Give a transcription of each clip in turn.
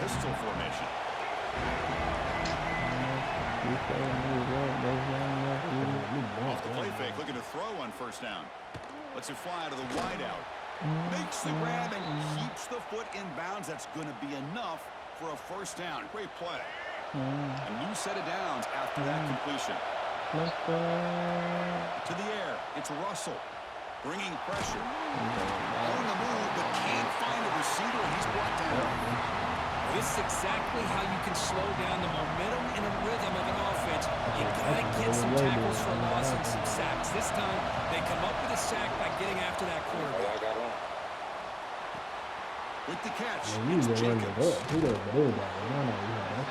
pistol formation. Off the play fake, looking to throw on first down. Lets it fly out of the wideout. Makes the grab and keeps the foot in bounds. That's going to be enough for a first down. Great play. A new set of downs after that completion. To the air, it's Russell. Bringing pressure. On the move, but can't find a receiver, and he's brought down. This is exactly how you can slow down the momentum and a rhythm of an offense. You got to get some tackles for loss and some sacks. This time, they come up with a sack by getting after that quarterback. With the catch, it's Jacobs.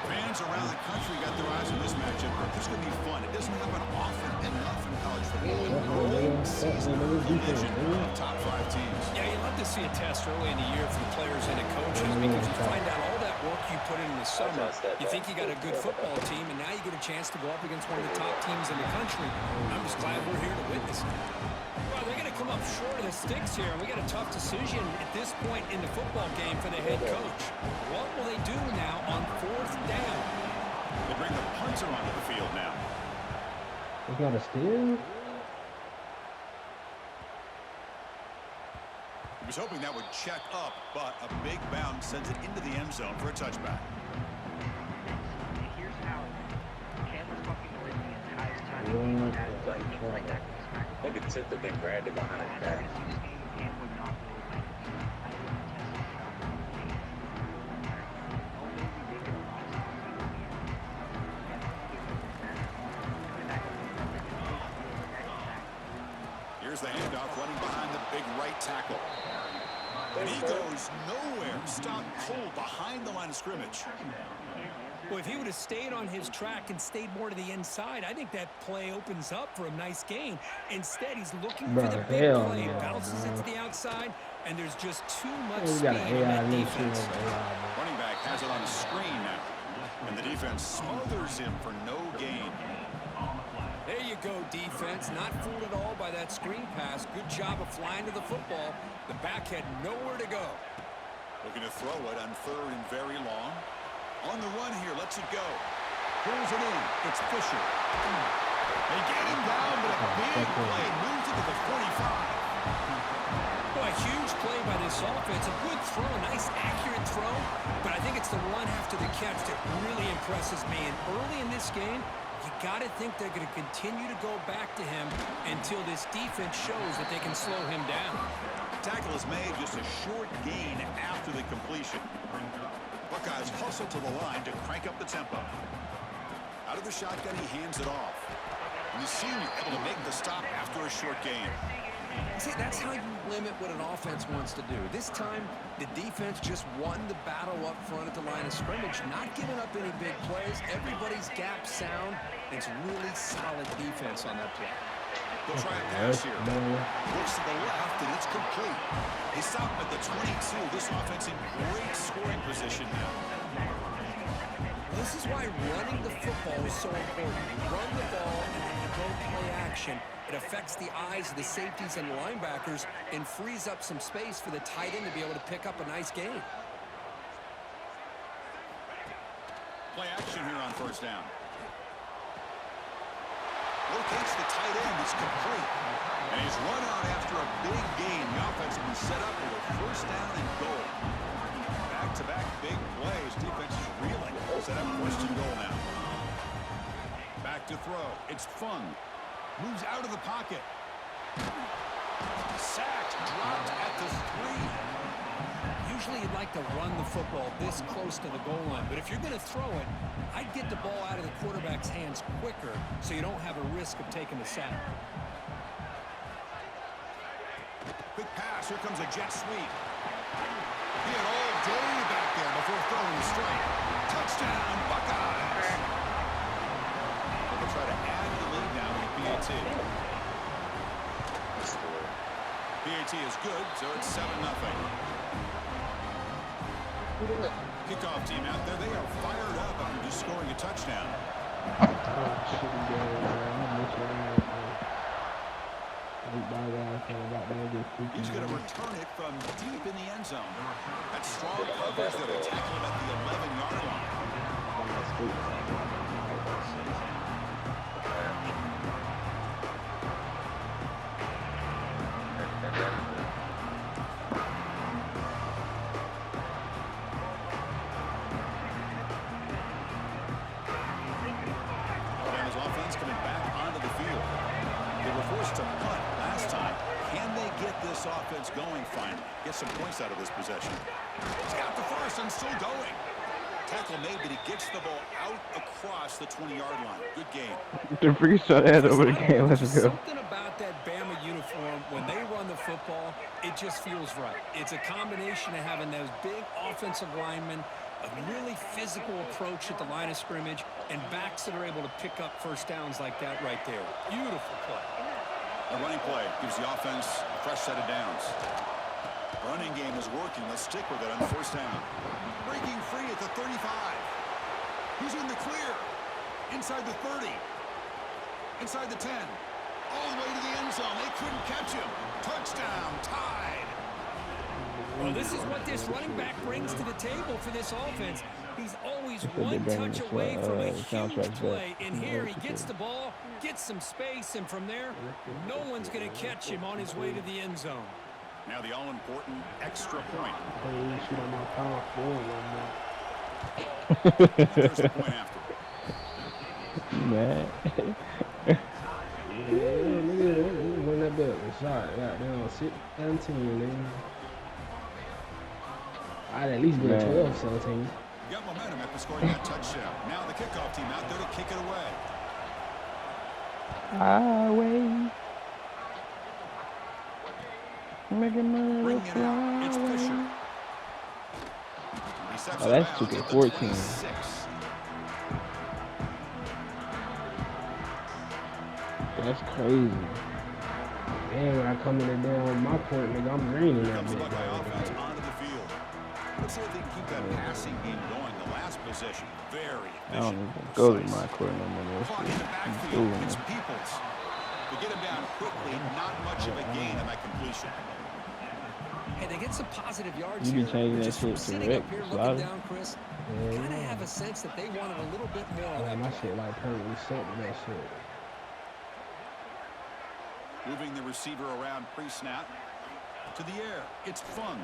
Fans around the country got their eyes on this matchup. This is going to be fun. It doesn't happen often enough in college football. An early season collision of top 5 teams. Yeah, you love to see a test early in the year for the players and the coaches because you find out all that work you put in the summer. You think you got a good football team, and now you get a chance to go up against one of the top teams in the country. I'm just glad we're here to witness it. Well, they're going to come up short of the sticks here, and we got a tough decision at this point in the football game for the head coach. What will they do now on 4th down? They bring the punter onto the field now. We got a steal. He was hoping that would check up, but a big bounce sends it into the end zone for a touchback. Here's how Chandler's fucking with the entire time. Look at Tip that they grabbed it behind his back. Here's the handoff running behind the big right tackle. And he goes nowhere. Stopped cold behind the line of scrimmage. Well, if he would have stayed on his track and stayed more to the inside, I think that play opens up for a nice gain. Instead, he's looking for the big play, bounces it to the outside, and there's just too much speed in that defense. Running back has it on the screen now. And the defense smothers him for no gain. There you go, defense. Not fooled at all by that screen pass. Good job of flying to the football. The back had nowhere to go. Looking to throw it on 3rd and very long. On the run here, lets it go. Pulls it in. It's Fisher. They get him down, but a big play moves it to the 45. Boy, a huge play by this offense. A good throw, a nice accurate throw. But I think it's the run after the catch that really impresses me. And early in this game, you got to think they're going to continue to go back to him until this defense shows that they can slow him down. Tackle is made, just a short gain after the completion. Buckeyes hustle to the line to crank up the tempo. Out of the shotgun, he hands it off. And the senior able to make the stop after a short gain. See, that's how you limit what an offense wants to do. This time, the defense just won the battle up front at the line of scrimmage, not giving up any big plays. Everybody's gap sound. It's really solid defense on that play. They'll try a pass here. Looks to the left, and it's complete. They stop at the 22. This offense in great scoring position now. This is why running the football is so important. You run the ball, and then you go play action. It affects the eyes of the safeties and linebackers and frees up some space for the tight end to be able to pick up a nice gain. Play action here on 1st down. Locates the tight end. It's complete. And he's run out after a big gain. The offense will be set up with a 1st down and goal. Back-to-back big plays. Defense is reeling. Set up 1st and goal now. Back to throw. It's Fung. Moves out of the pocket. Sacked. Dropped at the 3. Usually you'd like to run the football this close to the goal line, but if you're going to throw it, I'd get the ball out of the quarterback's hands quicker so you don't have a risk of taking the sack. Quick pass. Here comes a jet sweep. He had all day back there before throwing the strike. Touchdown, Buckeyes. They'll try to add the lead now with PAT. PAT is good, so it's 7-0. Kickoff team out there, they are fired up after just scoring a touchdown. He's going to return it from deep in the end zone. That's strong coverage that will tackle him at the 11-yard line. Alabama's offense coming back onto the field. They were forced to punt last time. Can they get this offense going finally? Get some points out of this possession. He's got the first and still going. Tackle made, but he gets the ball out across the 20-yard line. Good game. The free shot ad over the game. Let's go. Something about that Bama uniform, when they run the football, it just feels right. It's a combination of having those big offensive linemen, a really physical approach at the line of scrimmage, and backs that are able to pick up first downs like that right there. Beautiful play. A running play gives the offense a fresh set of downs. Running game is working. Let's stick with it on first down. Breaking free at the 35. He's in the clear. Inside the 30. Inside the 10. All the way to the end zone. They couldn't catch him. Touchdown. Tied. Well, this is what this running back brings to the table for this offense. He's always one touch away from a huge play. And here he gets the ball, gets some space, and from there, no one's going to catch him on his way to the end zone. Now the all-important extra point. There's the point after. Man. Run that back. Shot. Goddamn. 17, man. I'd at least be a 12, 17. Got momentum after scoring that touchdown. Now the kickoff team out there to kick it away. Highway. Making money. Bringing it out. It's Fisher. Oh, that's 2K14. That's crazy. Man, when I come in there down my point, nigga, I'm green in that Comes the bitch. Buckeye offense onto the field. Let's see if they can keep that passing game going. The last possession, very I don't efficient. even go to my court no more. Clock in the backfield. It's Peoples. To get him down quickly, not much of a gain on that completion. Hey, they get some positive yards You be here. changing that Just from shit to sitting Rick up here Slaughter. looking down, Chris, kind of have a sense that they wanted a little bit more on Yeah, that my play. shit like permanently set with that shit. Moving the receiver around pre-snap. To the air. It's Fung.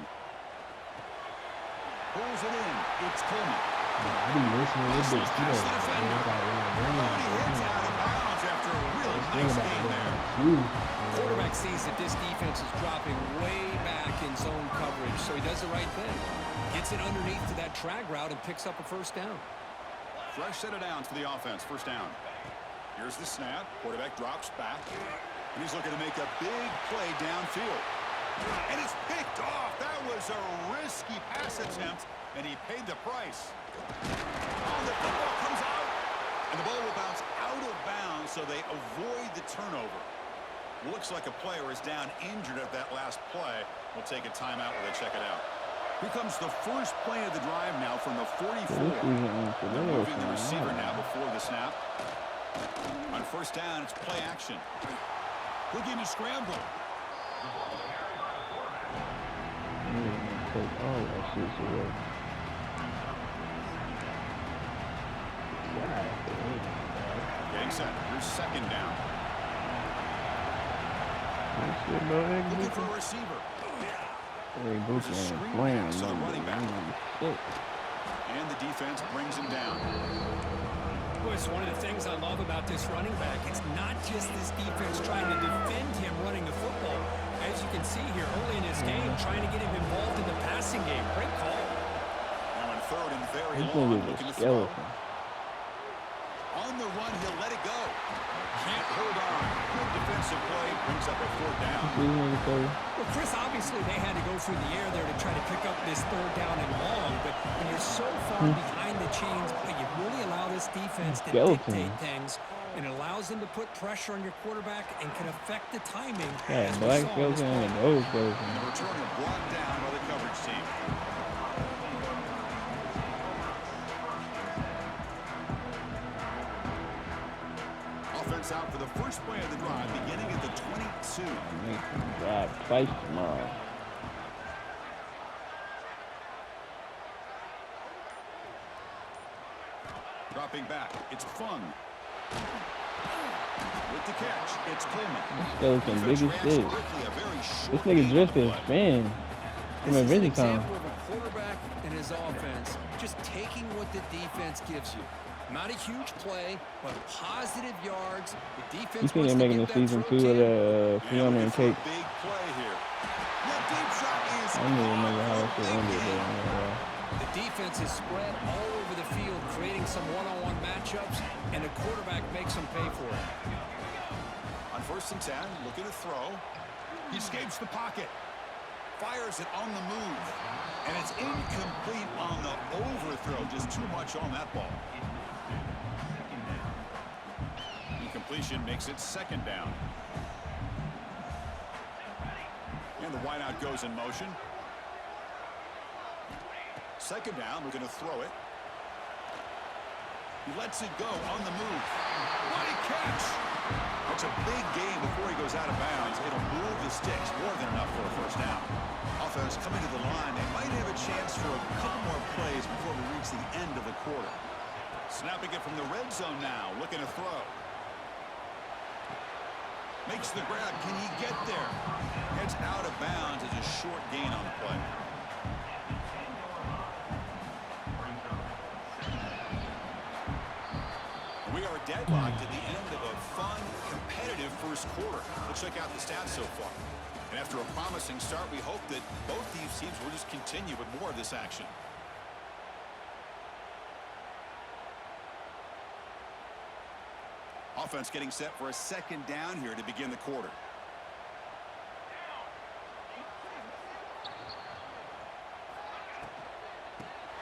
Pulls it in. It's Coleman. I be listening to this bitch. You know, Past the defender. Oh, and he heads out of bounds after a really nice game there. Quarterback sees that this defense is dropping way back in zone coverage, so he does the right thing. Gets it underneath to that drag route and picks up a first down. Fresh set of downs for the offense. First down. Here's the snap. Quarterback drops back. And he's looking to make a big play downfield. And it's picked off. That was a risky pass attempt, and he paid the price. Oh, the football comes out. And the ball will bounce out of bounds, so they avoid the turnover. Looks like a player is down injured at that last play. We'll take a timeout while they check it out. Here comes the first play of the drive now from the 44. They're moving the receiver now before the snap. On first down, it's play action. Looking to scramble. Take all that shit away. Getting set. Here's second down. Looking for a receiver. Hey, Boots ain't playing no more. And the defense brings him down. Boy, it's one of the things I love about this running back. It's not just this defense trying to defend him running the football. As you can see here early in this game, trying to get him involved in the passing game. Great call. Now in third and very This long, nigga's looking a to throw. skeleton. On the run, he'll let it go. Can't hold on. Good defensive play. Brings up a fourth down. Well, Chris, obviously they had to go through the air there to try to pick up this third down and long, but when you're so far behind the chains, you really allow this defense to dictate things, and it allows them to put pressure on your quarterback and can affect the timing. Yeah, as we black saw in this skeleton and play. those skeleton. And the returner brought down by the coverage team. Offense out for the first play of the drive, beginning at the 22. Make them drive twice tomorrow. Dropping back, it's Fung. With the catch, it's Coleman. Skeleton big as shit. This nigga drifted his fan from This is an Adventure Time. example of a quarterback and his offense just taking what the defense gives you. Not a huge play, but positive yards. The defense You think they're making a season 2 of the Fiona and Cake? Big play here. The deep shot is I don't even remember how it should ended, but The defense is spread all over the field, creating some one-on-one matchups, and the quarterback makes them pay for it. on 1st and 10, looking to throw. He escapes the pocket. Fires it on the move. And it's incomplete on the overthrow. Just too much on that ball. Incompletion makes it 2nd down. And the wideout goes in motion. 2nd down, we're going to throw it. He lets it go on the move. What a catch! That's a big gain before he goes out of bounds. It'll move the sticks, more than enough for a 1st down. Offense coming to the line. They might have a chance for a couple more plays before we reach the end of the quarter. Snapping it from the red zone now, looking to throw. Makes the grab. Can he get there? Heads out of bounds as a short gain on the play. We are deadlocked at the end of a fun, competitive 1st quarter. Let's check out the stats so far. And after a promising start, we hope that both these teams will just continue with more of this action. Offense getting set for a 2nd down here to begin the quarter.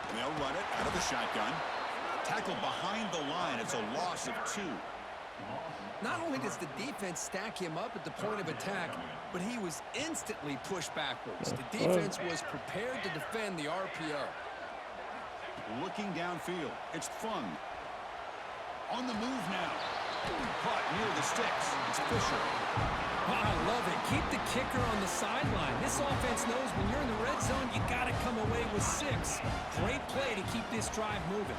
And they'll run it out of the shotgun. Tackled behind the line. It's a loss of 2. Not only does the defense stack him up at the point of attack, but he was instantly pushed backwards. The defense was prepared to defend the RPO. Looking downfield. It's Fung. On the move now. Caught near the sticks. It's Fisher. Oh, I love it. Keep the kicker on the sideline. This offense knows when you're in the red zone, you got to come away with 6. Great play to keep this drive moving.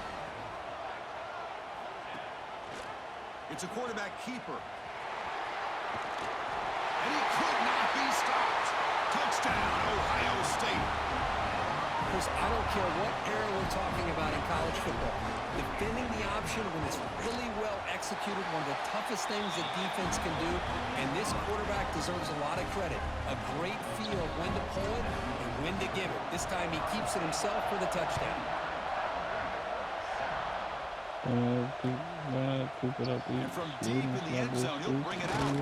It's a quarterback keeper. And he could not be stopped. Touchdown, Ohio State. Chris, I don't care what era we're talking about in college football. Defending the option when it's really well executed, one of the toughest things that defense can do, and this quarterback deserves a lot of credit. A great feel of when to pull it and when to give it. This time he keeps it himself for the touchdown. And from deep in the end zone, he'll bring it out.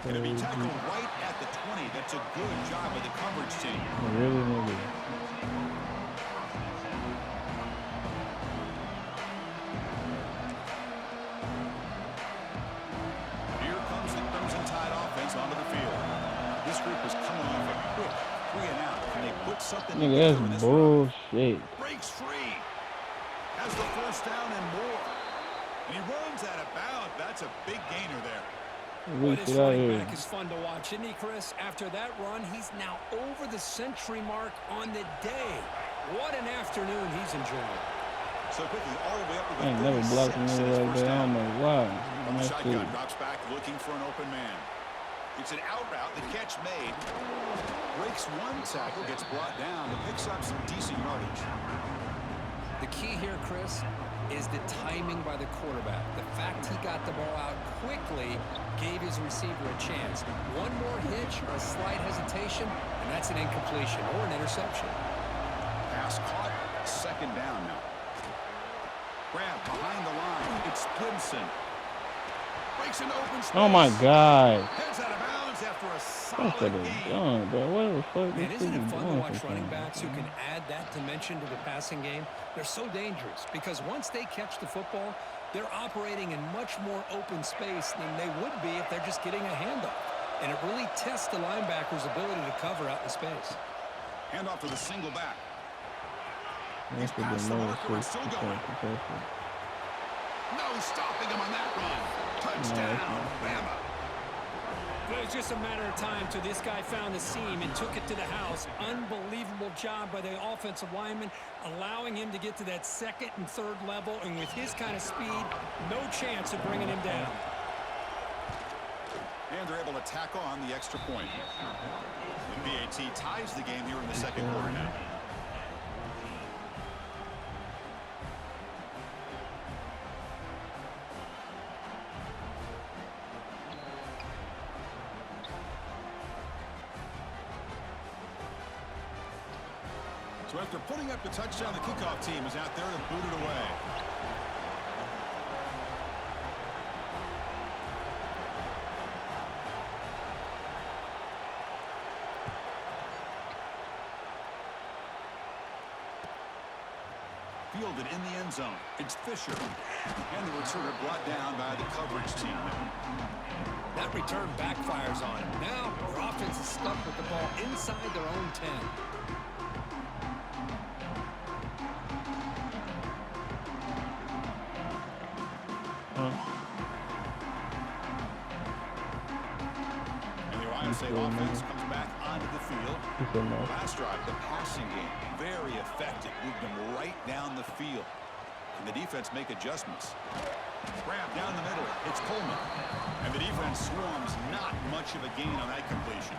Going to be tackled right at the 20. That's a good job of the coverage team. really. Here comes the Crimson Tide offense onto the field. This group is coming off a quick 3-and-out. Can they put something together in Nigga, this that's bullshit. run? Breaks free. Has the 1st down and more. And he runs out of bounds. That's a big gainer there. But his running back is fun to watch, isn't he, Chris? After that run, he's now over the century mark on the day. What an afternoon he's enjoying. So quickly, all the way up to the I ain't never blocked a nigga like that. I don't know why. From the shotgun, drops back, looking for an open man. It's an out route. The catch made. Breaks one tackle, gets brought down, and picks up some decent yardage. The key here, Chris, is the timing by the quarterback. The fact he got the ball out quickly gave his receiver a chance. One more hitch or a slight hesitation, and that's an incompletion or an interception. Pass caught, 2nd down now. Grab behind the line. It's Gibson. Breaks an open space. Oh my God. Heads out of bounds after a That's solid what it's gain. done, bro. What the fuck? Man, This isn't nigga it fun to doing watch for running something? backs who can add that dimension to the passing game? They're so dangerous because once they catch the football, they're operating in much more open space than they would be if they're just getting a handoff. And it really tests the linebacker's ability to cover out in space. Hand off to the single back. That's He's past the marker and still going. No stopping him on that run. Touchdown, Bama. Well, it was just a matter of time till this guy found the seam and took it to the house. Unbelievable job by the offensive lineman, allowing him to get to that second and third level. And with his kind of speed, no chance of bringing him down. And they're able to tack on the extra point. The BAT ties the game here in the second quarter now. So after putting up the touchdown, the kickoff team is out there to boot it away. Fielded in the end zone. It's Fisher. And the returner brought down by the coverage team. That return backfires on him. Now, their offense is stuck with the ball inside their own 10. And the Ohio State offense comes back onto the field. Last drive, the passing game, very effective. Moved them right down the field. Can the defense make adjustments? Grab down the middle. It's Coleman. And the defense swarms. Not much of a gain on that completion.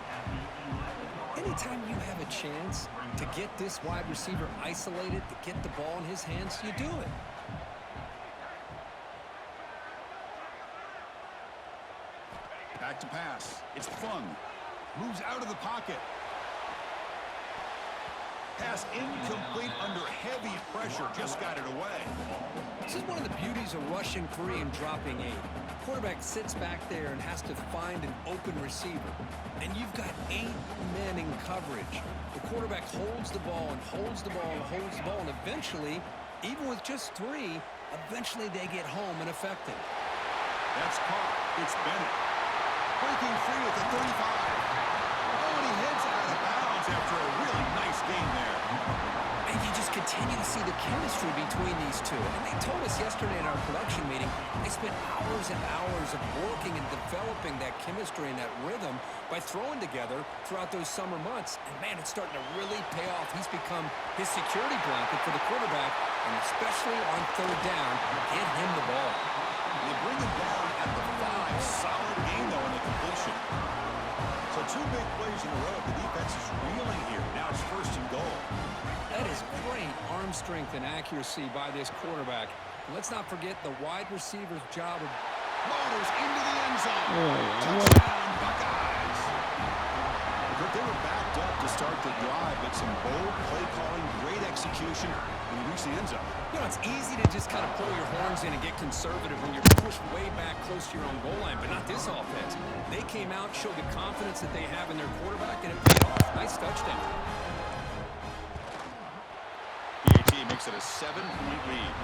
Anytime you have a chance to get this wide receiver isolated, to get the ball in his hands, you do it. Back to pass. It's Fung. Moves out of the pocket. Pass incomplete under heavy pressure. Just got it away. This is one of the beauties of rushing 3 and dropping 8. Quarterback sits back there and has to find an open receiver. And you've got 8 men in coverage. The quarterback holds the ball and holds the ball and holds the ball. And eventually, even with just 3, eventually they get home and affect him. That's caught. It's Bennett. Breaking free at the 35. Oh, and he heads out of bounds after a really nice game there. And you just continue to see the chemistry between these two. And they told us yesterday in our production meeting, they spent hours and hours of working and developing that chemistry and that rhythm by throwing together throughout those summer months. And, man, it's starting to really pay off. He's become his security blanket for the quarterback, and especially on third down, get him the ball. They bring him down at the 5. Solid game, though, in the completion. So 2 big plays in a row. The defense is reeling here. Now it's 1st and goal. That is great arm strength and accuracy by this quarterback. Let's not forget the wide receiver's job of... Motors into the end zone. Touchdown, Buckeyes. They were backed up to start the drive, but some bold play calling, great execution, and we reach the end zone. You know, it's easy to just kind of pull your horns in and get conservative when you're pushed way back close to your own goal line, but not this offense. They came out, showed the confidence that they have in their quarterback, and it paid off. Nice touchdown. BAT makes it a 7-point lead.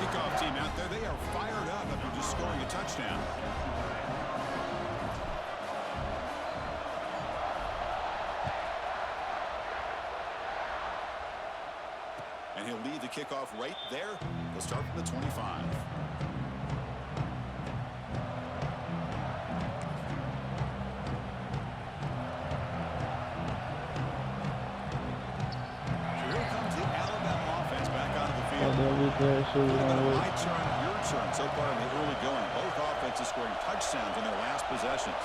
Kickoff team out there, they are fired up after just scoring a touchdown. And he'll lead the kickoff right there. He'll start from the 25. My turn, your turn. So far in the early going, both offenses scoring touchdowns in their last possessions.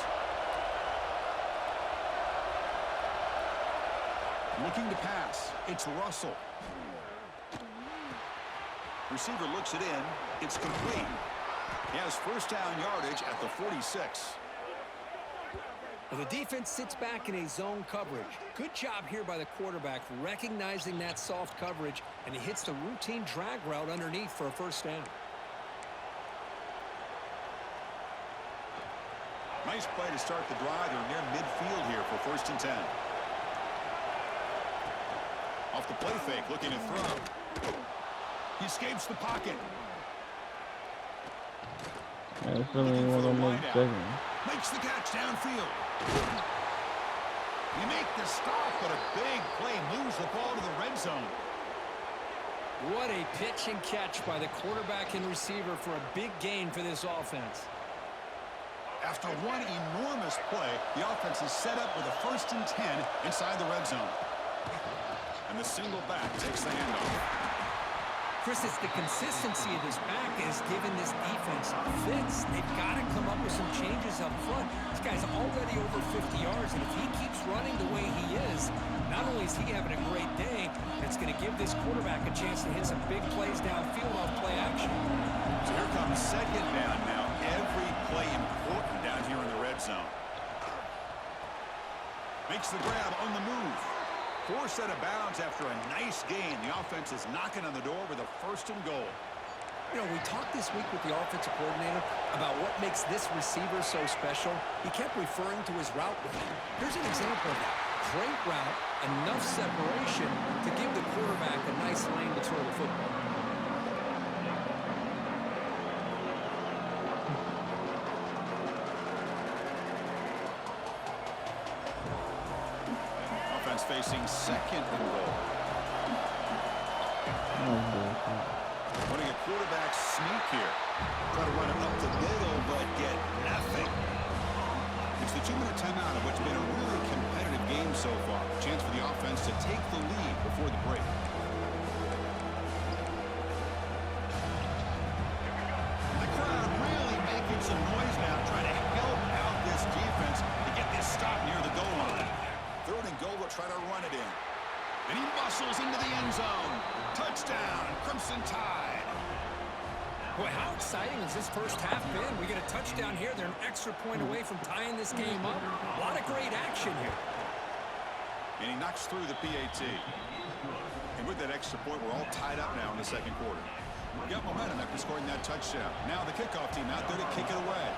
Looking to pass. It's Russell. Receiver looks it in. It's complete. He has 1st down yardage at the 46. Well, the defense sits back in a zone coverage. Good job here by the quarterback, recognizing that soft coverage, and he hits the routine drag route underneath for a 1st down. Nice play to start the drive. They're near midfield here for 1st and 10. Off the play fake, looking to throw. He escapes the pocket. That's only one of them second. Makes the catch downfield. You make the stop, but a big play moves the ball to the red zone. What a pitch and catch by the quarterback and receiver for a big gain for this offense. After one enormous play, the offense is set up with a 1st and 10 inside the red zone. And the single back takes the handoff. Chris, it's the consistency of this back is giving this defense fits. They've got to come up with some changes up front. This guy's already over 50 yards, and if he keeps running the way he is, not only is he having a great day, it's going to give this quarterback a chance to hit some big plays downfield off play action. So here comes 2nd down now. Every play important down here in the red zone. Makes the grab on the move. Forced out of bounds after a nice gain. The offense is knocking on the door with a 1st and goal. You know, we talked this week with the offensive coordinator about what makes this receiver so special. He kept referring to his route running. Here's an example of that. Great route, enough separation to give the quarterback a nice lane to throw the football. Offense facing 2nd and goal. Running a quarterback sneak here. Try to run it up the middle, but get nothing. It's the 2-minute timeout of what's been a really competitive game so far. Chance for the offense to take the lead before the break. The crowd really making some noise now, trying to help out this defense to get this stop near the goal line. 3rd and goal, will try to run it in. And he muscles into the end zone. Touchdown, Crimson Tide. Boy, how exciting has this first half been? We get a touchdown here. They're an extra point away from tying this game up. A lot of great action here. And he knocks through the PAT. And with that extra point, we're all tied up now in the 2nd quarter. We got momentum after scoring that touchdown. Now the kickoff team out there to kick it away.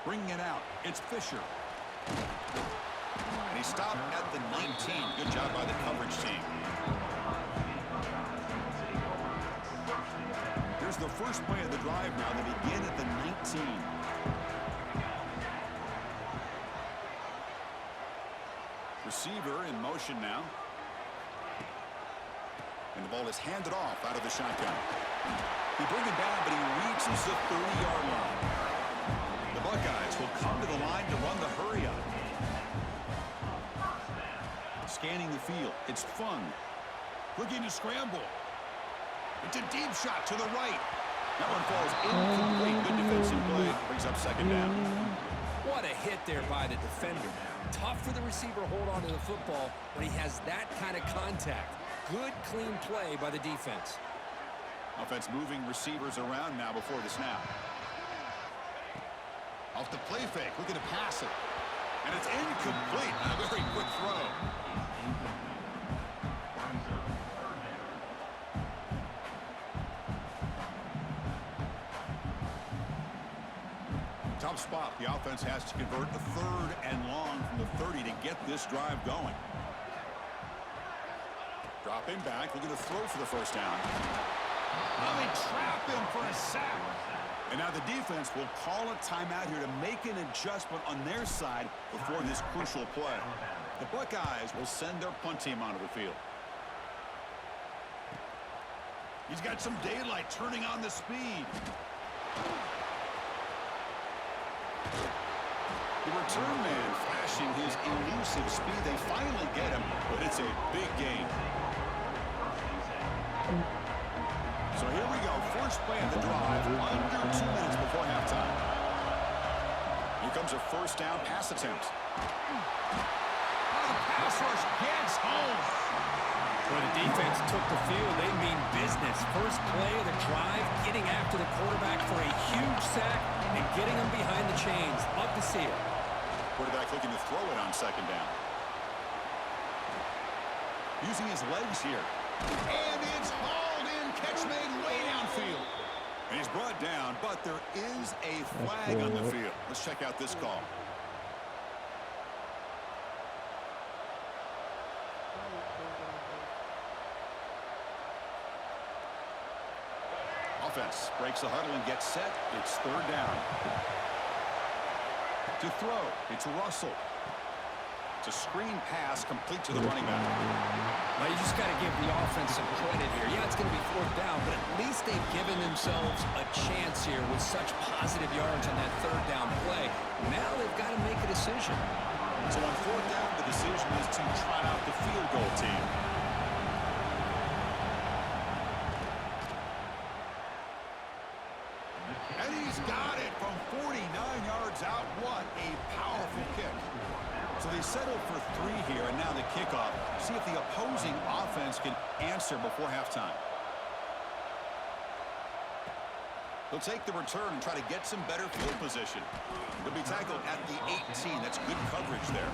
Bringing it out, it's Fisher. And he stopped at the 19. Good job by the coverage team. Here's the first play of the drive now. They begin at the 19. Receiver in motion now. And the ball is handed off out of the shotgun. He brings it down, but he reaches the 30-yard line. The Buckeyes will come to the line to run the hurry up. Scanning the field. It's Fung. Looking to scramble. It's a deep shot to the right. That one falls incomplete. Good defensive play. Brings up 2nd down. What a hit there by the defender. Tough for the receiver to hold on to the football when he has that kind of contact. Good, clean play by the defense. Offense moving receivers around now before the snap. Off the play fake, looking to pass it. And it's incomplete. A very quick throw. Tough spot. The offense has to convert a 3rd and long from the 30 to get this drive going. Dropping back, looking to throw for the 1st down. Now they trap him for a sack. And now the defense will call a timeout here to make an adjustment on their side before this crucial play. The Buckeyes will send their punt team onto the field. He's got some daylight turning on the speed. The return man flashing his elusive speed. They finally get him, but it's a big gain. So here we go. First play of the drive, under 2 minutes before halftime. Here comes a 1st down pass attempt. The pass rush gets home. When the defense took the field, they mean business. First play of the drive, getting after the quarterback for a huge sack and getting him behind the chains. Love to see it. Quarterback looking to throw it on 2nd down. Using his legs here. And it's hauled in. Catch made way downfield. And he's brought down, but there is a flag on the field. Let's check out this call. offense breaks the huddle and gets set. It's third down. To throw, it's Russell. It's a screen pass complete to the running back. Well, you just got to give the offense some credit here. Yeah, it's going to be fourth down, but at least they've given themselves a chance here with such positive yards on that third down play. Now they've got to make a decision. So on fourth down, the decision is to trot out the field goal team. And he's got it from 49 yards out. What a powerful kick. So they settled for 3 here, and now the kickoff. See if the opposing offense can answer before halftime. They'll take the return and try to get some better field position. They'll be tackled at the 18. That's good coverage there.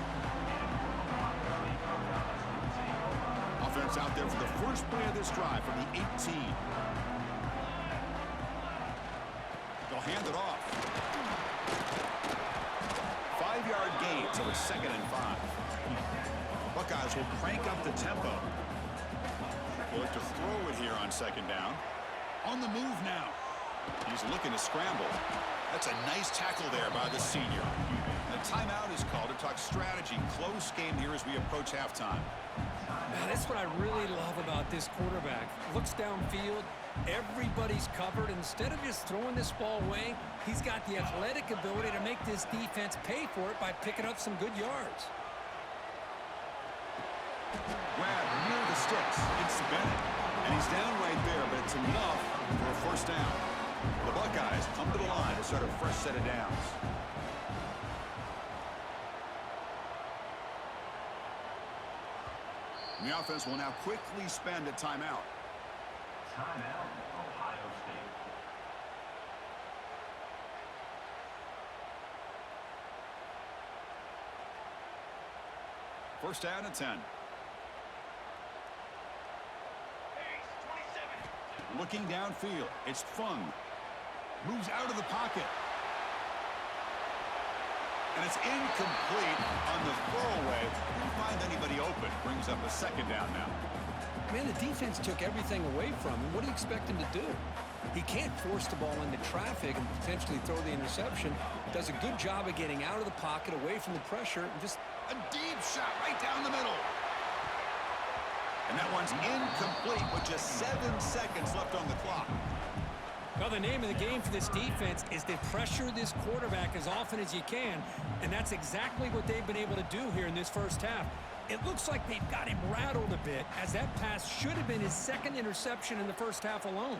Offense out there for the first play of this drive from the 18. They'll hand it off. 5-yard gain, so it's 2nd and 5. Buckeyes will crank up the tempo. They'll look to throw it here on 2nd down. On the move now. He's looking to scramble. That's a nice tackle there by the senior. The timeout is called to talk strategy. Close game here as we approach halftime. Now, that's what I really love about this quarterback. Looks downfield. Everybody's covered. Instead of just throwing this ball away, he's got the athletic ability to make this defense pay for it by picking up some good yards. Grab near the sticks. It's Bennett. And he's down right there, but it's enough for a first down. The Buckeyes come to the line to start a fresh set of downs. The offense will now quickly spend a timeout. Timeout, Ohio State. First down and 10. Looking downfield, it's Fung. Moves out of the pocket. And it's incomplete on the throwaway. Didn't find anybody open. Brings up a 2nd down now. Man, the defense took everything away from him. What do you expect him to do? He can't force the ball into traffic and potentially throw the interception. Does a good job of getting out of the pocket, away from the pressure, and just a deep shot right down the middle. And that one's incomplete with just 7 seconds left on the clock. Well, the name of the game for this defense is to pressure this quarterback as often as you can, and that's exactly what they've been able to do here in this first half. It looks like they've got him rattled a bit, as that pass should have been his 2nd interception in the first half alone.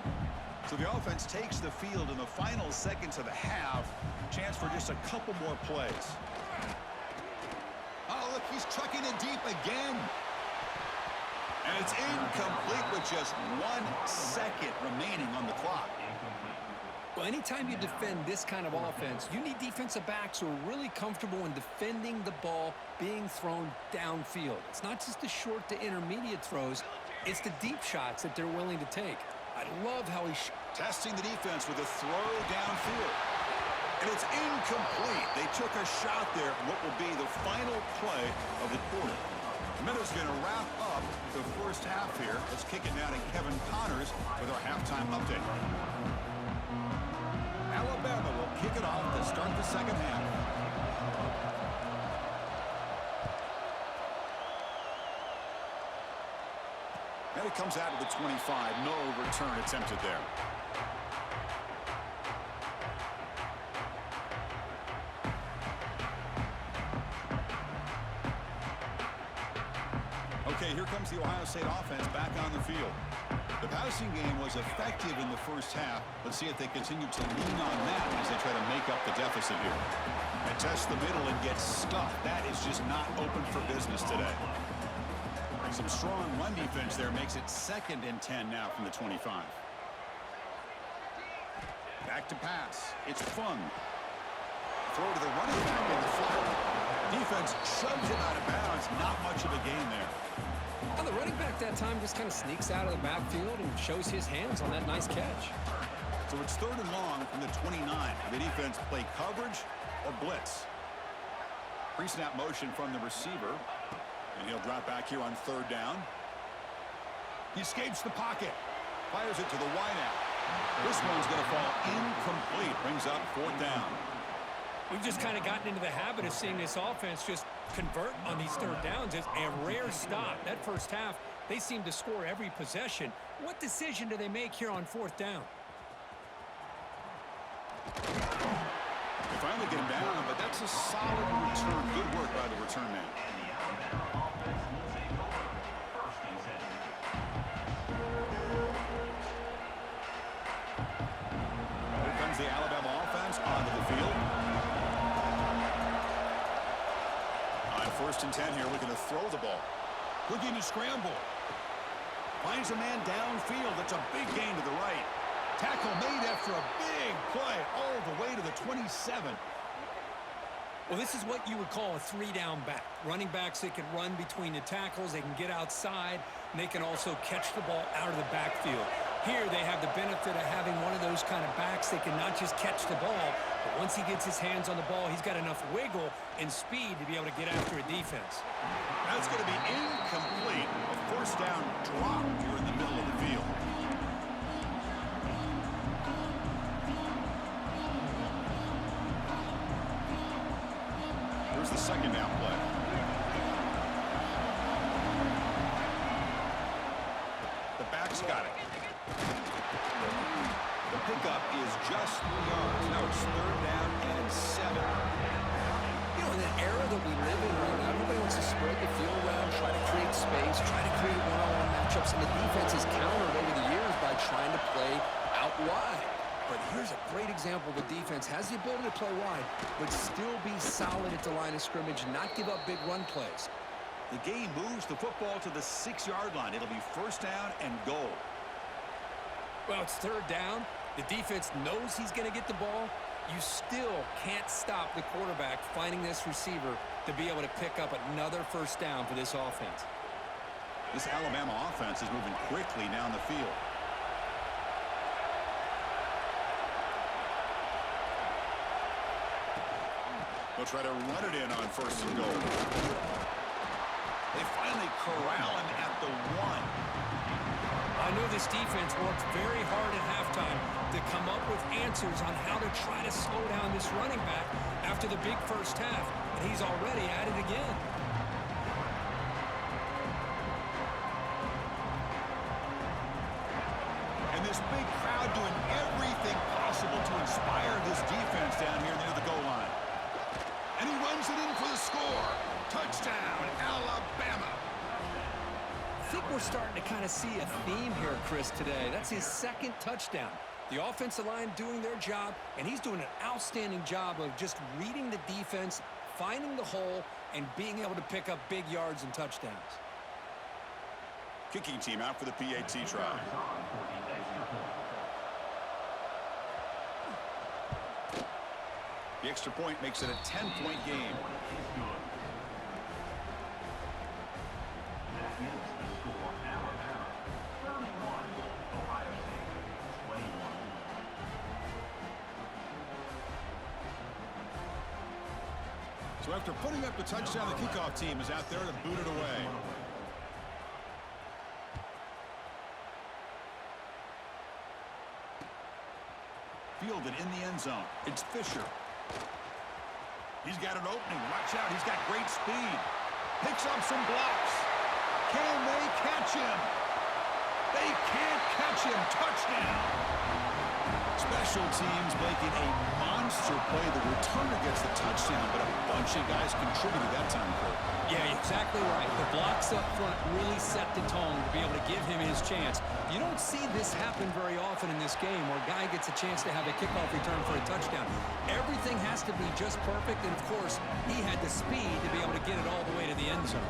So the offense takes the field in the final seconds of the half. Chance for just a couple more plays. Oh, look, he's trucking it deep again. And it's incomplete with just 1 second remaining on the clock. Well, anytime you defend this kind of offense, you need defensive backs who are really comfortable in defending the ball being thrown downfield. It's not just the short to intermediate throws, it's the deep shots that they're willing to take. I love how he's testing the defense with a throw downfield. And it's incomplete. They took a shot there, what will be the final play of the quarter. Meadows going to wrap up the first half here. Let's kick it now to Kevin Connors with our halftime update. Alabama will kick it off to start the second half. And it comes out of the 25. No return attempted there. Okay, here comes the Ohio State offense back on the field. The passing game was effective in the first half. Let's see if they continue to lean on that as they try to make up the deficit here. And test the middle and get stuffed. That is just not open for business today. Some strong run defense there makes it 2nd and 10 now from the 25. Back to pass. It's Fung. Throw to the running back in the flat. Defense shoves it out of bounds. Not much of a gain there. Well, the running back that time just kind of sneaks out of the backfield and shows his hands on that nice catch. So it's 3rd and long from the 29. The defense play coverage or blitz. Pre-snap motion from the receiver. And he'll drop back here on 3rd down. He escapes the pocket. Fires it to the wideout. This one's going to fall incomplete. Brings up 4th down. We've just kind of gotten into the habit of seeing this offense just convert on these 3rd downs. It's a rare stop. That first half, they seem to score every possession. What decision do they make here on 4th down? They finally get him down, but that's a solid return. Good work by the return man. Here comes the Alabama offense onto the field. On 1st and 10 here, looking to throw the ball. Looking to scramble. Finds a man downfield. That's a big gain to the right. Tackle made after a big play all the way to the 27. Well, this is what you would call a 3-down back. Running backs, they can run between the tackles, they can get outside, and they can also catch the ball out of the backfield. Here, they have the benefit of having one of those kind of backs that can not just catch the ball, but once he gets his hands on the ball, he's got enough wiggle and speed to be able to get after a defense. That's going to be incomplete. A 1st down drop here in the middle of the field. Here's the 2nd down play. The back's got it. The pickup is just 3 yards. Now it's 3rd down and 7. You know, in the era that we live in right now, everybody wants to spread the field around, try to create space, try to create one-on-one matchups, and the defense has countered over the years by trying to play out wide. But here's a great example. The defense has the ability to play wide, but still be solid at the line of scrimmage, not give up big run plays. The game moves the football to the 6-yard line. It'll be 1st down and goal. Well, it's 3rd down. The defense knows he's going to get the ball. You still can't stop the quarterback finding this receiver to be able to pick up another 1st down for this offense. This Alabama offense is moving quickly down the field. They'll try to run it in on 1st and goal. They finally corral him at the 1. I know this defense worked very hard at halftime to come up with answers on how to try to slow down this running back after the big first half, and he's already at it again. And this big crowd doing everything possible to inspire this defense down here near the goal line. And he runs it in for the score. Touchdown, Alabama. I think we're starting to kind of see a theme here, Chris, today. That's his 2nd touchdown. The offensive line doing their job, and he's doing an outstanding job of just reading the defense, finding the hole, and being able to pick up big yards and touchdowns. Kicking team out for the PAT try. The extra point makes it a 10-point game. So after putting up the touchdown, the kickoff team is out there to boot it away. Fielded in the end zone. It's Fisher. He's got an opening. Watch out. He's got great speed. Picks up some blocks. Can they catch him? They can't catch him. Touchdown. Special teams making a monster play. The returner gets the touchdown, but a bunch of guys contributed that time, Kurt. Yeah, exactly right. The blocks up front really set the tone to be able to give him his chance. You don't see this happen very often in this game where a guy gets a chance to have a kickoff return for a touchdown. Everything has to be just perfect, and of course, he had the speed to be able to get it all the way to the end zone.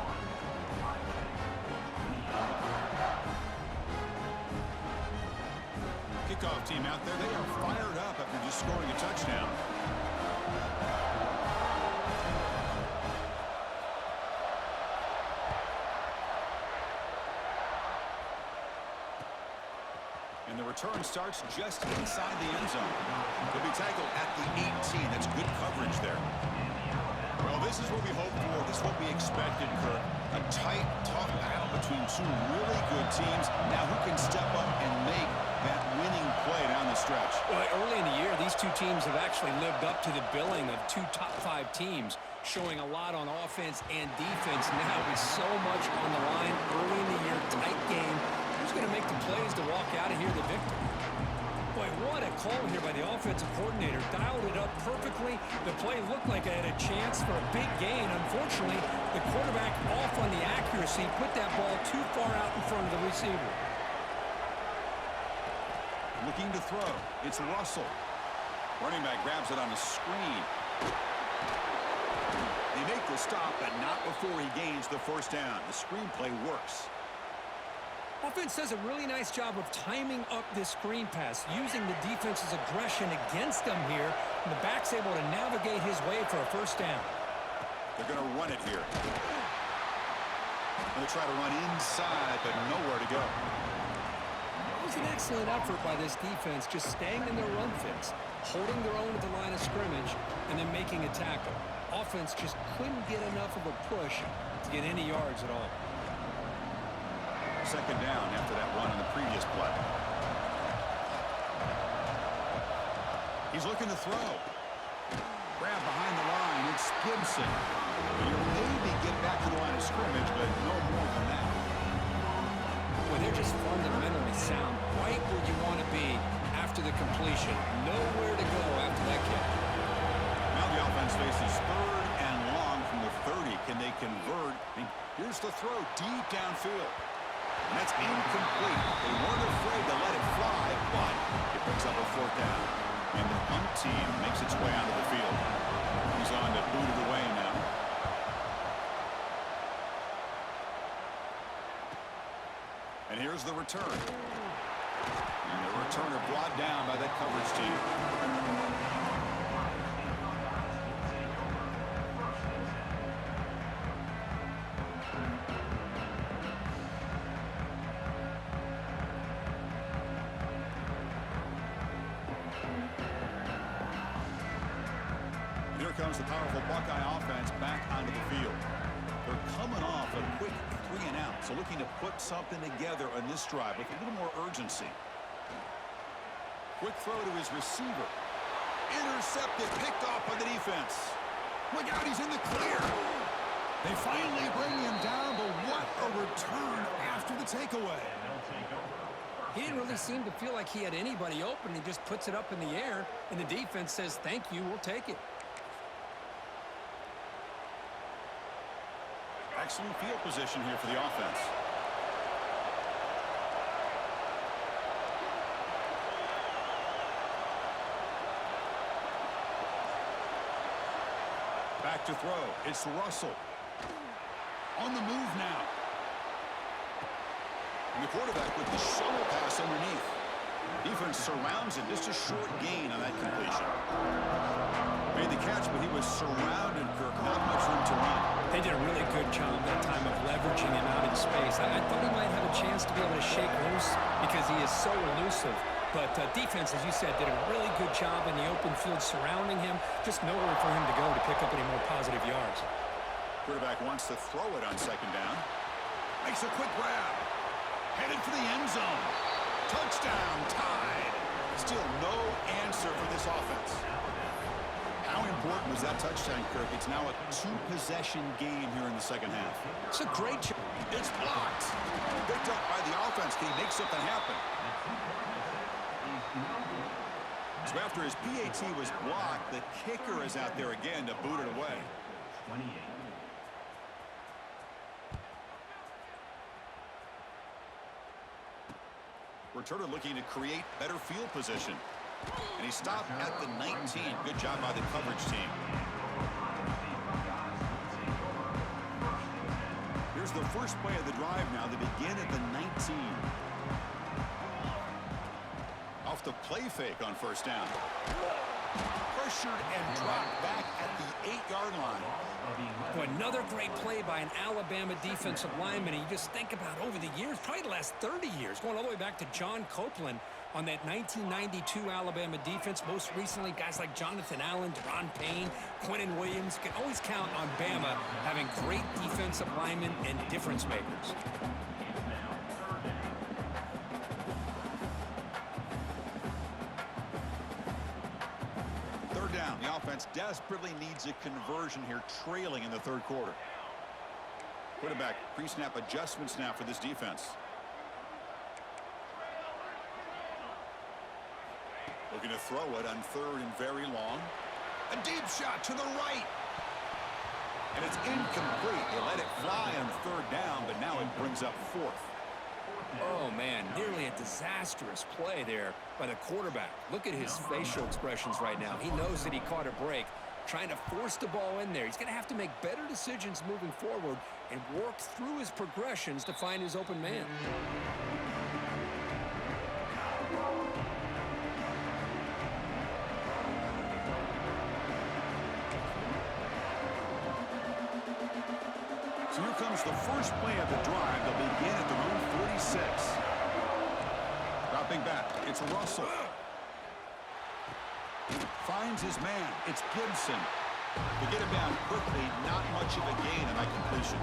Kickoff team out there, they are fired up after just scoring a touchdown. And the return starts just inside the end zone. He'll be tackled at the 18. That's good coverage there. Well, this is what we hope for. This is what we expected, Kirk. A tight, tough battle between two really good teams. Now who can step up and make that winning play down the stretch. Well, early in the year, these two teams have actually lived up to the billing of two top-5 teams, showing a lot on offense and defense. Now with so much on the line early in the year, tight game, who's going to make the plays to walk out of here the victor? Boy, what a call here by the offensive coordinator. Dialed it up perfectly. The play looked like it had a chance for a big gain. Unfortunately, the quarterback off on the accuracy, put that ball too far out in front of the receiver. Looking to throw. It's Russell. Running back grabs it on a screen. They make the stop, but not before he gains the first down. The screenplay works. Offense does a really nice job of timing up this screen pass, using the defense's aggression against them here, and the back's able to navigate his way for a first down. They're going to run it here. Going to try to run inside, but nowhere to go. It was an excellent effort by this defense, just staying in their run fits, holding their own at the line of scrimmage, and then making a tackle. Offense just couldn't get enough of a push to get any yards at all. Second down after that run on the previous play. He's looking to throw. Grab behind the line. It's Gibson. He'll maybe get back to the line of scrimmage, but no more than that. Well, they're just fundamentally sound, right where you want to be after the completion. Nowhere to go after that kick. Now the offense faces third and long from the 30. Can they convert? And here's the throw deep downfield. And that's incomplete. They weren't afraid to let it fly, but it brings up a fourth down. And the punt team makes its way onto the field. He's on to boot it away now. And here's the return. And the returner brought down by that coverage team. Here comes the powerful Buckeye offense back onto the field. They're coming off a quick 3-and-out, so looking to put something together on this drive with a little more urgency. Quick throw to his receiver. Intercepted, picked off by the defense. Look out, he's in the clear. They finally bring him down, but what a return after the takeaway. He didn't really seem to feel like he had anybody open. He just puts it up in the air, and the defense says, thank you, we'll take it. Excellent field position here for the offense. Back to throw. It's Russell. On the move now. And the quarterback with the shovel pass underneath. Defense surrounds it. Just a short gain on that completion. Made the catch, but he was surrounded, Kirk. Not much room to run. They did a really good job that time of leveraging him out in space. I thought he might have a chance to be able to shake loose because he is so elusive. But defense, as you said, did a really good job in the open field surrounding him. Just nowhere for him to go to pick up any more positive yards. Quarterback wants to throw it on second down. Makes a quick grab. Headed for the end zone. Touchdown, tied. Still no answer for this offense. How important was that touchdown, Kirk? It's now a two-possession game here in the second half. It's a great job. It's blocked. Picked up by the offense. Can he make something happen? So after his PAT was blocked, the kicker is out there again to boot it away. 28. Returner looking to create better field position. And he stopped at the 19. Good job by the coverage team. Here's the first play of the drive now. They begin at the 19. Off the play fake on first down. Pressured and dropped back at the 8-yard line. Boy, another great play by an Alabama defensive lineman. And you just think about over the years, probably the last 30 years, going all the way back to John Copeland on that 1992 Alabama defense. Most recently, guys like Jonathan Allen, Deron Payne, Quentin Williams. You can always count on Bama having great defensive linemen and difference makers. defense desperately needs a conversion here, trailing in the third quarter. Quarterback pre-snap adjustments now for this defense. Looking to throw it on third and very long. A deep shot to the right. And it's incomplete. They let it fly on third down, but now it brings up fourth. Oh, man, nearly a disastrous play there by the quarterback. Look at his facial expressions right now. He knows that he caught a break, trying to force the ball in there. He's going to have to make better decisions moving forward and work through his progressions to find his open man. So here comes the first play of the drive. They'll begin at their own 46. Dropping back, it's Russell. Finds his man, it's Gibson. To get him down quickly, not much of a gain on that completion.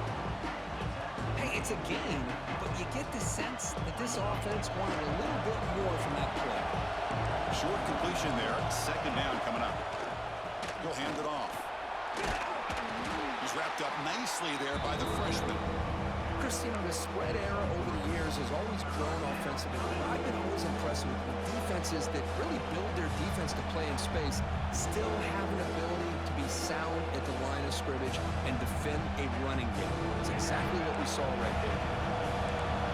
Hey, it's a gain, but you get the sense that this offense wanted a little bit more from that play. Short completion there, second down coming up. He'll hand it off. He's wrapped up nicely there by the freshman. Chris, you know, the spread era over the years has always grown offensively. I've been always impressed with defenses that really build their defense to play in space, still have an ability to be sound at the line of scrimmage and defend a running game. It's exactly what we saw right there.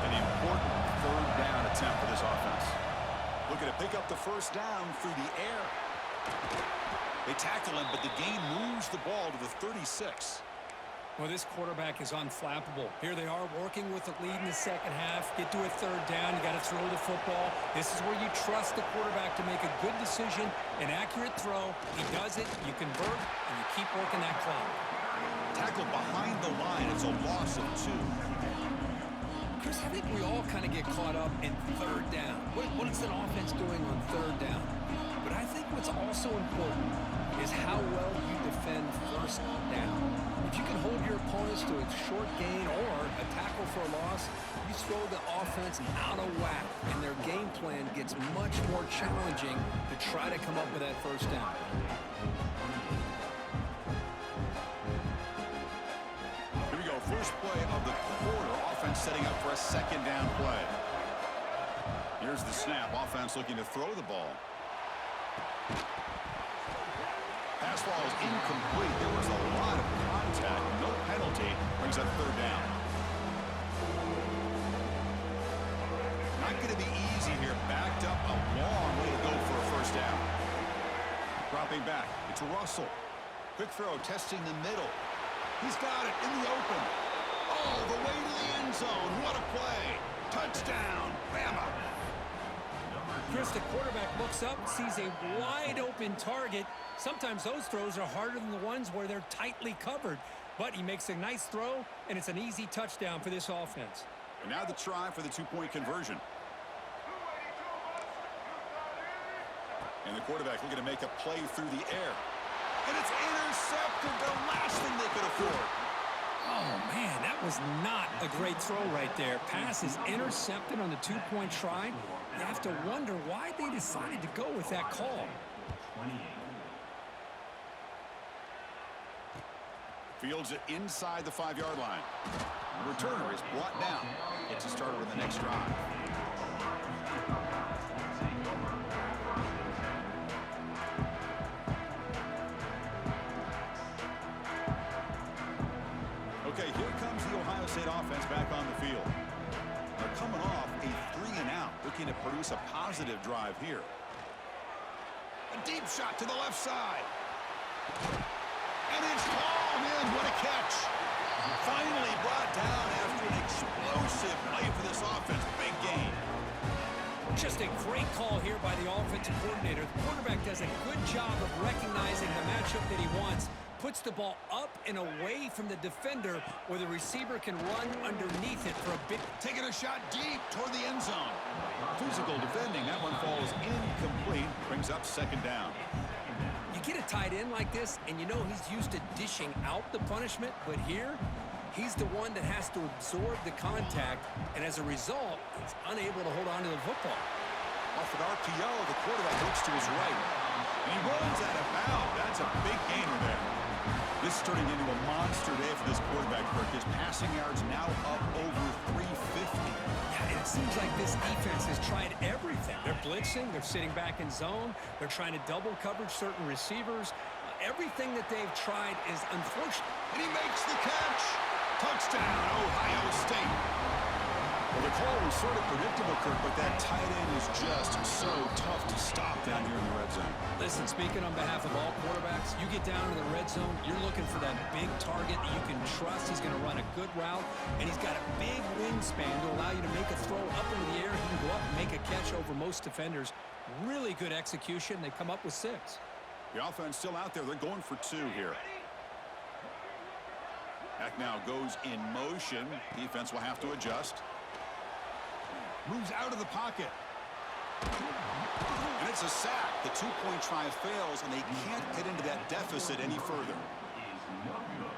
An important third down attempt for this offense. Looking to pick up the first down through the air. They tackle him, but the gain moves the ball to the 36. Well, this quarterback is unflappable. Here they are working with the lead in the second half. Get to a third down. You got to throw the football. This is where you trust the quarterback to make a good decision, an accurate throw. He does it, you convert, and you keep working that clock. Tackled behind the line. It's a loss of 2. Chris, I think we all kind of get caught up in third down. What is an offense doing on third down? But I think what's also important is how well you defend first down. If you can hold your opponents to a short gain or a tackle for a loss, you throw the offense out of whack, and their game plan gets much more challenging to try to come up with that first down. Here we go, first play of the quarter. Offense setting up for a second down play. Here's the snap. Offense looking to throw the ball. Pass ball is incomplete. There was a lot of contact. No penalty. Brings up third down. Not going to be easy here. Backed up a long way to go for a first down. Dropping back. It's Russell. Quick throw, testing the middle. He's got it in the open. All the way to the end zone. What a play. Touchdown. Bama. Chris, the quarterback looks up, sees a wide-open target. Sometimes those throws are harder than the ones where they're tightly covered. But he makes a nice throw, and it's an easy touchdown for this offense. And now the try for the two-point conversion. And the quarterback looking to make a play through the air. And it's intercepted, the last thing they could afford. Oh, man, that was not a great throw right there. Pass is intercepted on the two-point try. You have to wonder why they decided to go with that call. Fields it inside the 5-yard line. The returner is brought down. Gets us started with the next drive. Okay, here comes the Ohio State offense back on the field. They're coming off a 3-and-out, looking to produce a positive drive here. A deep shot to the left side. And it's hauled in. What a catch. Finally brought down after an explosive play for this offense. Big gain. Just a great call here by the offensive coordinator. The quarterback does a good job of recognizing the matchup that he wants. Puts the ball up and away from the defender where the receiver can run underneath it for a big... Taking a shot deep toward the end zone. Physical defending. That one falls incomplete. Brings up second down. You get a tight end like this, and you know he's used to dishing out the punishment, but here, he's the one that has to absorb the contact, and as a result, he's unable to hold on to the football. Off an RPO, the quarterback looks to his right. And he runs out of bounds. That's a big gainer there. This is turning into a monster day for this quarterback, Kirk. His passing yards now up over 350. Yeah, and it seems like this defense has tried everything. They're blitzing. They're sitting back in zone. They're trying to double coverage certain receivers. Everything that they've tried is unfortunate. And he makes the catch. Touchdown, Ohio State. Well, the call was sort of predictable, Kirk, but that tight end is just so tough to stop down here in the red zone. Listen, speaking on behalf of all quarterbacks, you get down to the red zone, you're looking for that big target that you can trust. He's going to run a good route, and he's got a big wingspan to allow you to make a throw up into the air. He can go up and make a catch over most defenders. Really good execution. They come up with 6. The offense still out there. They're going for 2 here. Back now goes in motion. Defense will have to adjust. Moves out of the pocket. And it's a sack. The 2-point try fails, and they can't get into that deficit any further. Is no good.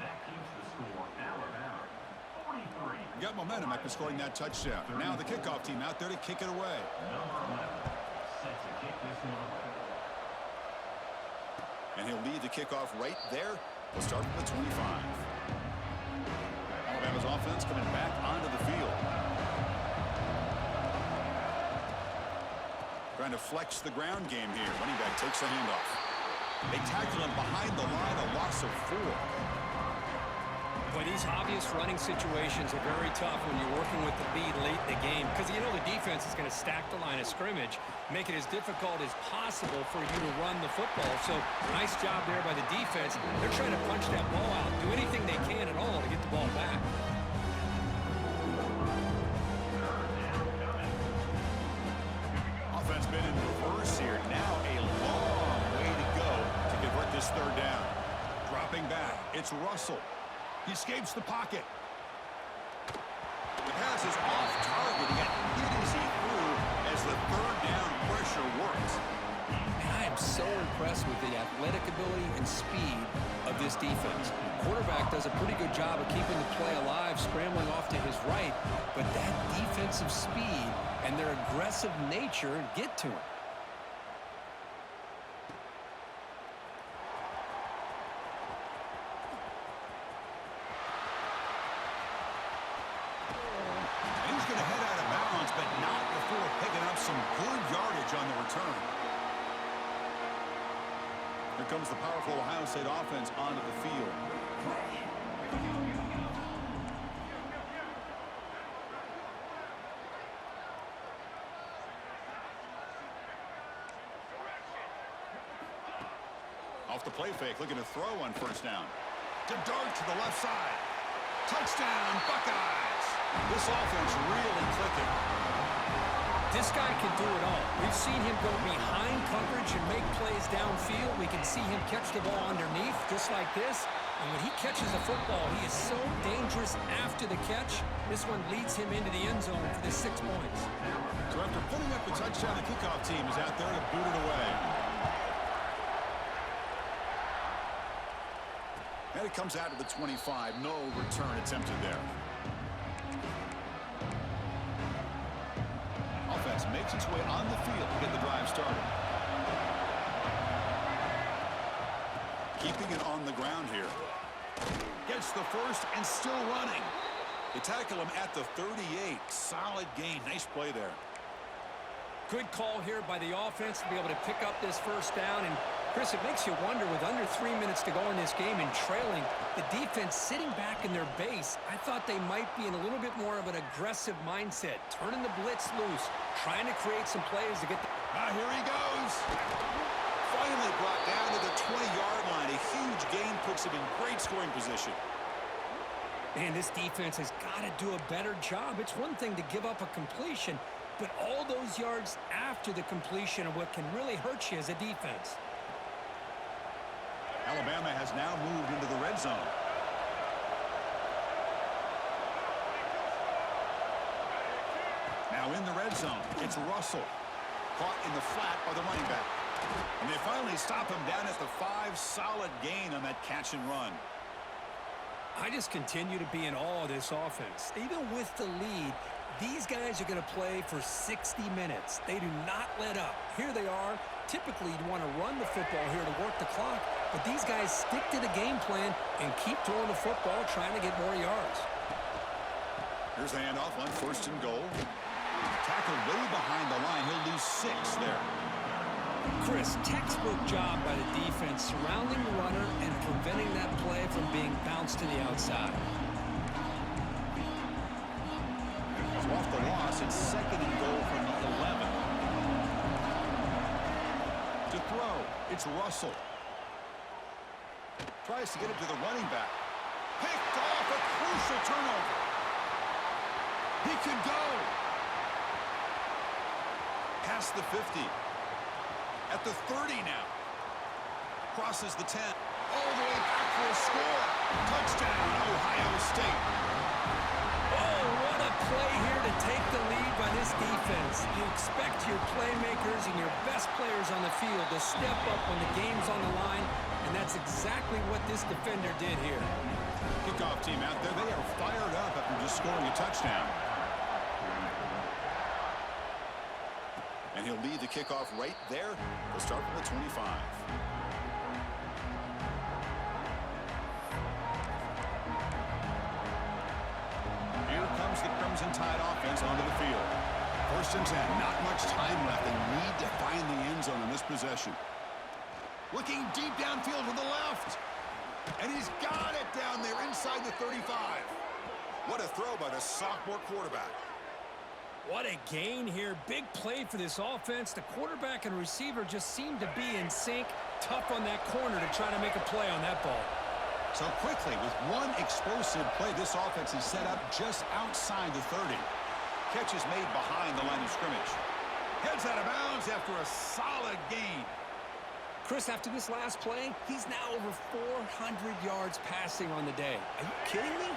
That keeps the score Alabama 43. Got momentum after scoring that touchdown. Now the kickoff team out there to kick it away. Number 11 set to kick this one away. And he'll lead the kickoff right there. We'll start from the 25. Alabama's offense coming back onto the field. Trying to flex the ground game here. Running back takes the handoff. They tackle him behind the line, a loss of 4. But these obvious running situations are very tough when you're working with the lead late in the game, because you know the defense is going to stack the line of scrimmage, make it as difficult as possible for you to run the football. So nice job there by the defense. They're trying to punch that ball out, do anything they can at all to get the ball back. Offense been in reverse here. Now a long way to go to convert this 3rd down. Dropping back, it's Russell. He escapes the pocket. The pass is off target. He got hit as he threw as the 3rd down pressure works. And I am so impressed with the athletic ability and speed of this defense. Quarterback does a pretty good job of keeping the play alive, scrambling off to his right, but that defensive speed and their aggressive nature get to him. And he's going to head out of bounds, but not before picking up some good yardage on the return. Here comes the powerful Ohio State offense onto the field. Off the play fake, looking to throw on 1st down. To dart to the left side. Touchdown, Buckeyes. This offense really clicking. This guy can do it all. We've seen him go behind coverage and make plays downfield. We can see him catch the ball underneath, just like this. And when he catches the football, he is so dangerous after the catch. This one leads him into the end zone for the 6 points. So after putting up the touchdown, the kickoff team is out there to boot it away. And it comes out to the 25. No return attempted there. Offense makes its way on the field to get the drive started. Keeping it on the ground here. Gets the first and still running. They tackle him at the 38. Solid gain. Nice play there. Good call here by the offense to be able to pick up this 1st down. And Chris, it makes you wonder, with under 3 minutes to go in this game and trailing, the defense sitting back in their base, I thought they might be in a little bit more of an aggressive mindset, turning the blitz loose, trying to create some plays to get the... Here he goes. Finally brought down to the 20-yard line. A huge gain puts him in great scoring position. Man, this defense has got to do a better job. It's one thing to give up a completion, but all those yards after the completion are what can really hurt you as a defense. Alabama has now moved into the red zone. Now in the red zone, it's Russell. Caught in the flat by the running back. And they finally stop him down at the 5. Solid gain on that catch and run. I just continue to be in awe of this offense. Even with the lead, these guys are going to play for 60 minutes. They do not let up. Here they are. Typically, you'd want to run the football here to work the clock, but these guys stick to the game plan and keep throwing the football, trying to get more yards. Here's the handoff on 1st and goal. Tackled way behind the line. He'll lose 6 there. Chris, textbook job by the defense surrounding the runner and preventing that play from being bounced to the outside. So off the loss, it's 2nd and goal from the 11. To throw, it's Russell. Tries to get it to the running back. Picked off, a crucial turnover. He could go. Past the 50. At the 30 now. Crosses the 10. All the way back for a score. Touchdown, Ohio State. Oh, what a play here to take the lead by this defense. You expect your playmakers and your best players on the field to step up when the game's on the line, and that's exactly what this defender did here. Kickoff team out there. They are fired up after just scoring a touchdown. And he'll lead the kickoff right there. They'll start from the 25. Here comes the Crimson Tide offense onto the field. 1st and 10. Not much time left. They need to find the end zone in this possession. Looking deep downfield to the left. And he's got it down there inside the 35. What a throw by the sophomore quarterback. What a gain here. Big play for this offense. The quarterback and receiver just seem to be in sync. Tough on that corner to try to make a play on that ball. So quickly, with one explosive play, this offense is set up just outside the 30. Catch is made behind the line of scrimmage. Heads out of bounds after a solid gain. Chris, after this last play, he's now over 400 yards passing on the day. Are you kidding me?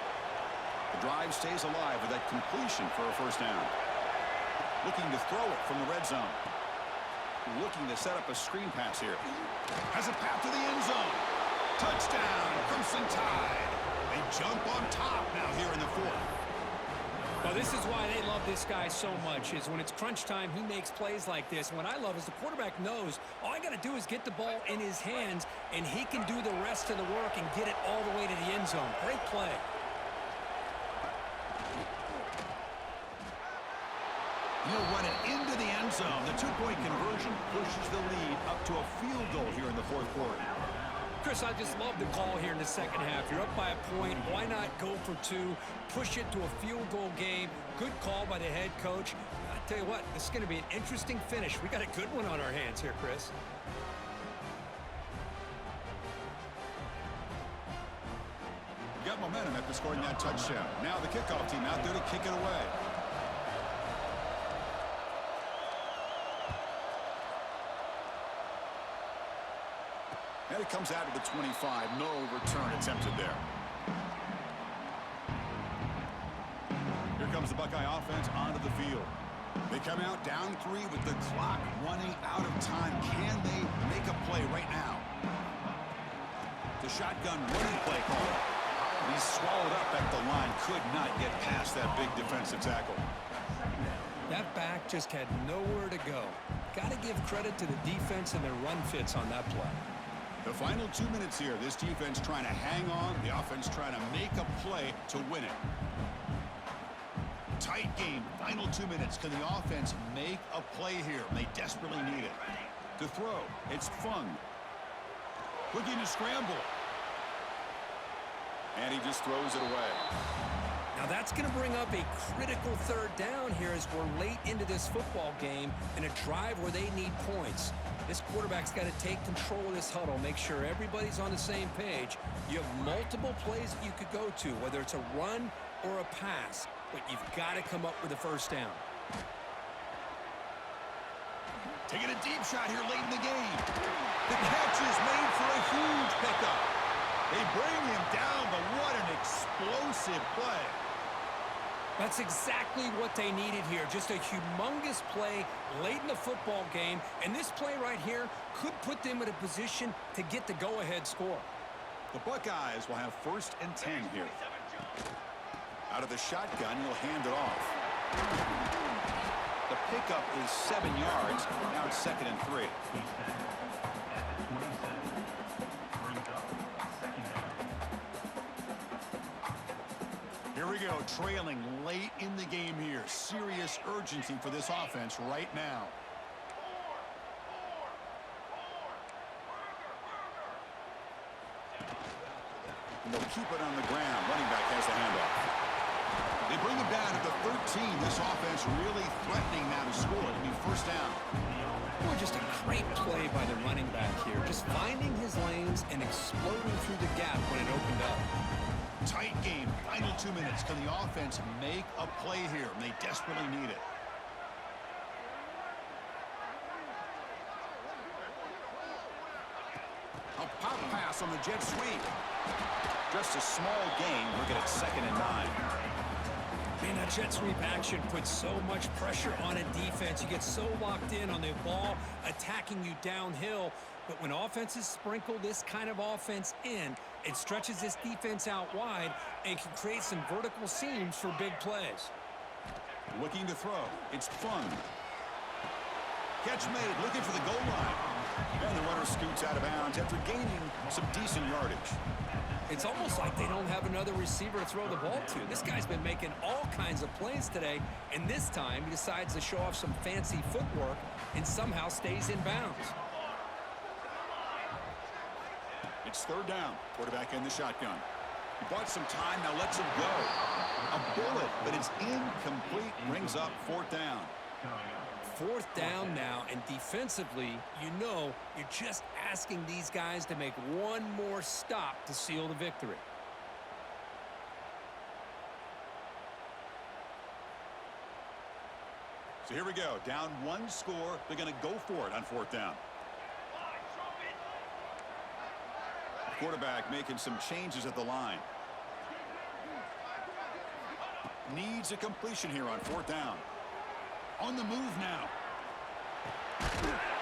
The drive stays alive with that completion for a 1st down. Looking to throw it from the red zone. Looking to set up a screen pass here. Has a path to the end zone. Touchdown, Crimson Tide. They jump on top now here in the 4th. Well, this is why they love this guy so much, is when it's crunch time, he makes plays like this. And what I love is the quarterback knows all I got to do is get the ball in his hands, and he can do the rest of the work and get it all the way to the end zone. Great play. He'll run it into the end zone. The 2-point conversion pushes the lead up to a field goal here in the 4th quarter. Chris, I just love the call here in the 2nd half. You're up by a point. Why not go for 2? Push it to a field goal game. Good call by the head coach. I tell you what, this is going to be an interesting finish. We got a good one on our hands here, Chris. Got momentum after scoring that touchdown. Now the kickoff team out there to kick it away. And it comes out of the 25. No return attempted there. Here comes the Buckeye offense onto the field. They come out down 3 with the clock running out of time. Can they make a play right now? The shotgun running play call. He's swallowed up at the line. Could not get past that big defensive tackle. That back just had nowhere to go. Got to give credit to the defense and their run fits on that play. The final 2 minutes here. This defense trying to hang on. The offense trying to make a play to win it. Tight game. Final 2 minutes. Can the offense make a play here? They desperately need it. To throw. It's Fung. Looking to scramble. And he just throws it away. Now that's going to bring up a critical 3rd down here as we're late into this football game in a drive where they need points. This quarterback's got to take control of this huddle, make sure everybody's on the same page. You have multiple plays that you could go to, whether it's a run or a pass, but you've got to come up with a 1st down. Taking a deep shot here late in the game. The catch is made for a huge pickup. They bring him down, but what an explosive play. That's exactly what they needed here. Just a humongous play late in the football game. And this play right here could put them in a position to get the go-ahead score. The Buckeyes will have 1st and 10 here. Out of the shotgun, he'll hand it off. The pickup is 7 yards. Now it's 2nd and 3. Here we go, trailing late in the game here. Serious urgency for this offense right now. And they'll keep it on the ground. Running back has the handoff. They bring him down at the 13. This offense really threatening now to score. It'll be 1st down. Boy, just a great play by the running back here. Just finding his lanes and exploding through the gap when it opened up. Tight game. Final 2 minutes. Can the offense make a play here? And they desperately need it. A pop pass on the jet sweep. Just a small gain. Look at it, 2nd and 9. Man, that jet sweep action puts so much pressure on a defense. You get so locked in on the ball attacking you downhill. But when offenses sprinkle this kind of offense in, it stretches this defense out wide and can create some vertical seams for big plays. Looking to throw. It's fun. Catch made. Looking for the goal line. And the runner scoots out of bounds after gaining some decent yardage. It's almost like they don't have another receiver to throw the ball to. This guy's been making all kinds of plays today, and this time he decides to show off some fancy footwork and somehow stays in bounds. It's 3rd down. Quarterback in the shotgun. He bought some time, now lets him go. A bullet, but it's incomplete. Brings up 4th down. 4th down now, and defensively, you're just asking these guys to make one more stop to seal the victory. So here we go. Down 1 score. They're going to go for it on 4th down. The quarterback making some changes at the line. Needs a completion here on 4th down. On the move now.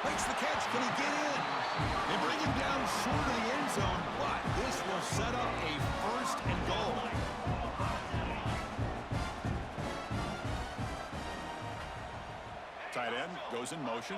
Makes the catch. Can he get in? They bring him down short of the end zone, but this will set up a 1st and goal. Tight end goes in motion.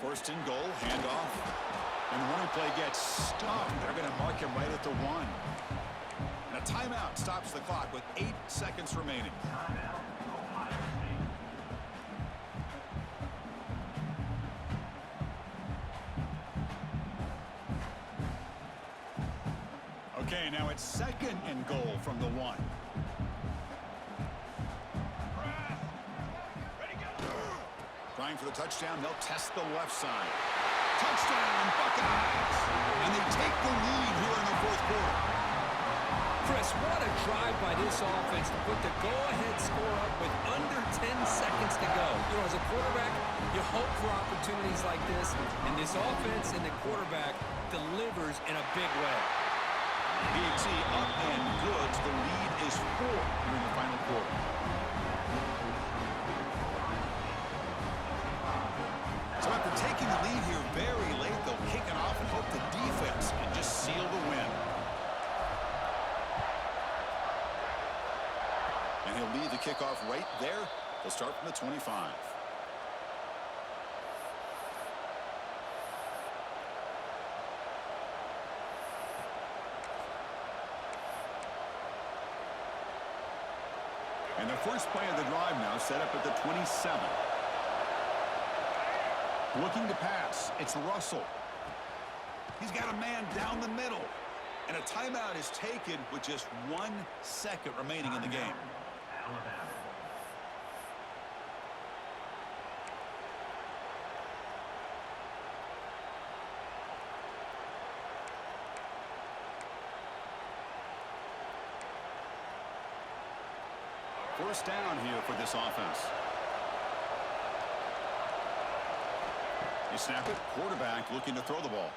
First and goal, handoff. And the running play gets stopped. They're going to mark him right at the 1. And a timeout stops the clock with 8 seconds remaining. Okay, now it's 2nd and goal from the 1. Trying for the touchdown. They'll test the left side. Touchdown, Buckeyes! And they take the lead here in the 4th quarter. Chris, what a drive by this offense to put the go-ahead score up with under 10 seconds to go. As a quarterback, you hope for opportunities like this, and this offense and the quarterback delivers in a big way. BT up and good. The lead is 4 here in the final quarter. So after taking the lead here very late, they'll kick it off and hope the defense can just seal the win. And he'll lead the kickoff right there. They'll start from the 25. And the first play of the drive now set up at the 27. Looking to pass. It's Russell. He's got a man down the middle. And a timeout is taken with just 1 second remaining in the game. First down here for this offense. They snap it. Quarterback looking to throw the ball.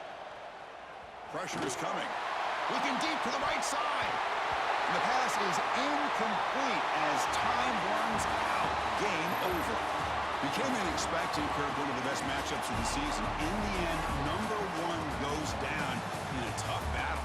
Pressure is coming. Looking deep to the right side. And the pass is incomplete as time runs out. Game over. You came in expecting, Kirk, one of the best matchups of the season. In the end, number one goes down in a tough battle.